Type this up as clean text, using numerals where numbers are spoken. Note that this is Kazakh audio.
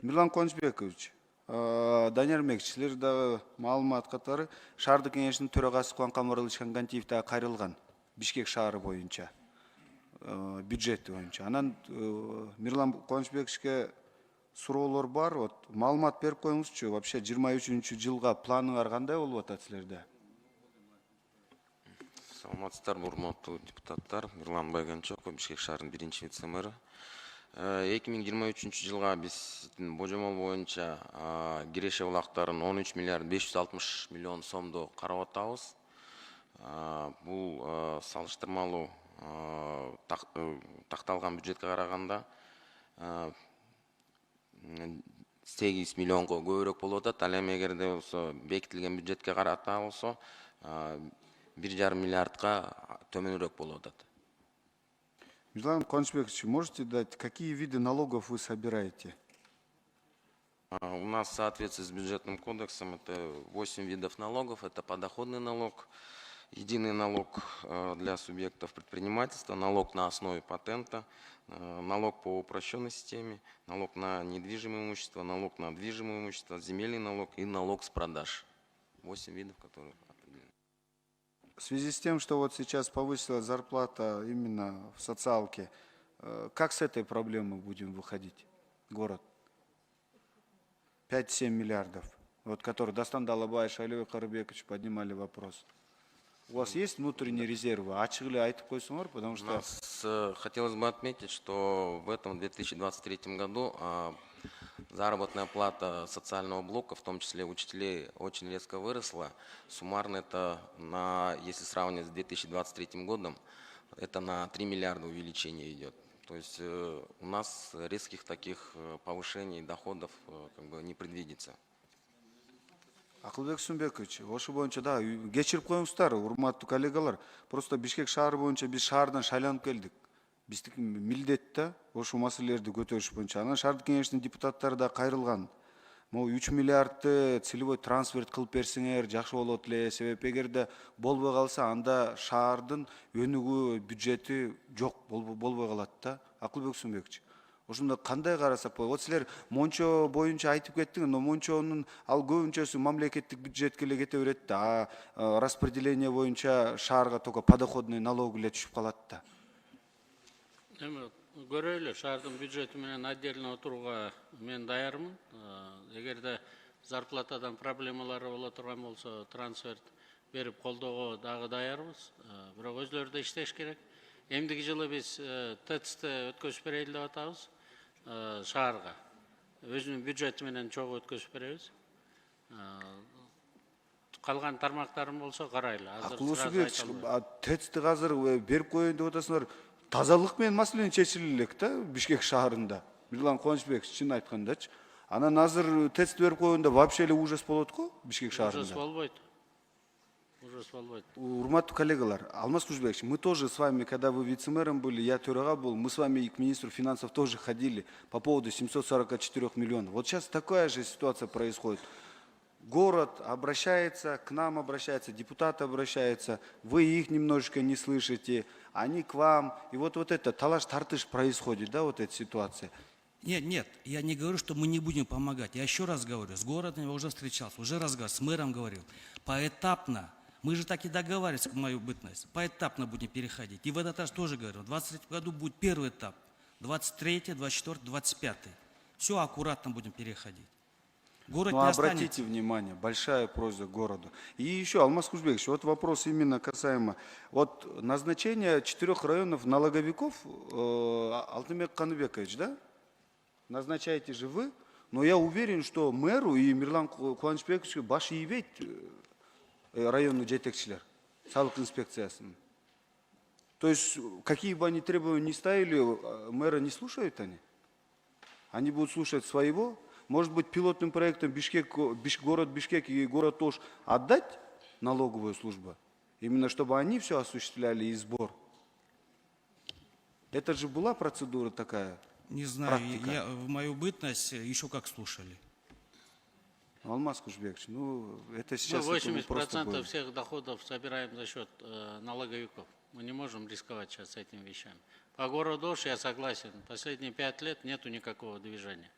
Мирлан Кончбекович, Данияр Мекич, силер дагы маалымат катары шаардык кеңешинин төрагасы Кубанкан Муралович Кангантиев дагы кайрылган Бишкек шаары боюнча, бюджети боюнча. Анан Мирлан Кончбековичке суроолор бар. Вот маалымат берип коюңузчу, вообще 23-жылга планыңар кандай болуп атат силерде? Саламатсыздар, урматтуу депутаттар. Мирлан Байгончоков, Бишкек шаарынын биринчи вице-мэрі. 2023 жылга биздин божомол боюнча киреше булактарын 13 миллиард 560 миллион сомдо карап атабыз. Бул салыштырмалуу такталган бюджетке караганда 8 миллионго көбүрөөк болуп атат. Ал эми эгерде болсо бекитилген бюджетке карата болсо 1,5 миллиардка төмөнүрөөк болуп атат. Мирлан Кончбекович, можете дать, какие виды налогов вы собираете? У нас в соответствии с бюджетным кодексом это 8 видов налогов. Это подоходный налог, единый налог для субъектов предпринимательства, налог на основе патента, налог по упрощенной системе, налог на недвижимое имущество, налог на движимое имущество, земельный налог и налог с продаж. 8 видов, которые определены. В связи с тем, что вот сейчас повысилась зарплата именно в социалке, как с этой проблемой будем выходить, город? 5-7 миллиардов, вот который Дастан Далабаевич, Алиев Карабекович поднимали вопрос. У вас есть внутренние резервы? Ачык эле айтып койсоңор, потому что... Хотелось бы отметить, что в этом 2023 году заработная плата социального блока, в том числе учителей, очень резко выросла. Суммарно это, если сравнивать с 2023 годом, это на 3 миллиарда увеличение идет. То есть у нас резких таких повышений доходов не предвидится. Акылбек Сумбекович, ошо боюнча да кечирип коюңуздар, урматтуу коллегалар. Просто Бишкек шаары боюнча биз шаардан шайланып келдик. Биздики милдет да ошол маселелерди көтөрүш боюнча. Анан шаардык кеңештин депутаттары да кайрылган. Могу 3 миллиардты целевой трансферт кылып берсеңер жакшы болот эле. Себеп эгерде болбой калса, анда шаардын өнүгүү бюджети жок, болбой калат да. Акылбек Сумбекович, ошондо кандай карасак болот? Вот силер Мончо боюнча айтып кеттиңер, но Мончонун ал көбүнчөсү мамлекеттик бюджетке эле кете берет да. Распределение боюнча шаарга только подоходный налог эле түшүп калат да. Эми көрөйлү, шаардын бюджети менен отдельно отурууга мен даярмын. Эгерде зарплатадан проблемалары боло турган болсо, трансферт берип колдоого дагы даярбыз. Бирок өзлөрү да иштеш керек. Эмдиги жылы биз ТЭЦти өткөзүп берели деп атабыз шаарга. Өзүнүн бюджети менен чогуу өткөзүп беребиз. Калган тармактарым болсо карайлы. Акылбек, ТЭЦти азыр берип коеюн деп атасыңар. Тазалык менен маселени чечиле элек да Бишкек шаарында. Мирлан Кончбекович, чын айткандачы. Анан азыр ТЭЦти берип коюнда вообще эле ужас болот го Бишкек шаарында. Ужас болбойт. Ужас болбойт. Урматтуу коллегалар, Алмаз Кужбекович, мы тоже с вами, когда вы вице-мэром были, я төрага был, мы с вами к министру финансов тоже ходили по поводу 744 миллионов. Вот сейчас такая же ситуация происходит. Город обращается, к нам обращается, депутаты обращаются, вы их немножечко не слышите, они к вам. И вот это талаш-тартыш происходит, да, вот эта ситуация. Нет, я не говорю, что мы не будем помогать. Я еще раз говорю, с городом я уже встречался, уже разговаривал, с мэром говорил. Поэтапно, мы же так и договаривались, в мою бытность, поэтапно будем переходить. И в этот раз тоже говорю, в 2023 году будет первый этап, 23, 24, 25. Все аккуратно будем переходить. Город не обратите внимание, большая просьба городу. И еще, Алмаз Кужбекович, вот вопрос именно касаемо вот назначения 4 районов налоговиков, Алтынбек Каныбекович, да? Назначаете же вы, но я уверен, что мэру и Мирлан Кубанычбековичу баш ийбейт районный жетекчилер, салык инспекциясын. То есть, какие бы они требования ни ставили, мэра не слушают они? Они будут слушать своего? Может быть, пилотным проектом город Бишкек и город Ош отдать налоговую службу? Именно чтобы они все осуществляли и сбор. Это же была процедура такая. Не знаю, в мою бытность еще как слушали. Алмаз Кужбекович, ну это сейчас... Мы 80% всех доходов собираем за счет налоговиков. Мы не можем рисковать сейчас с этими вещами. По городу Ош я согласен, последние 5 лет нету никакого движения.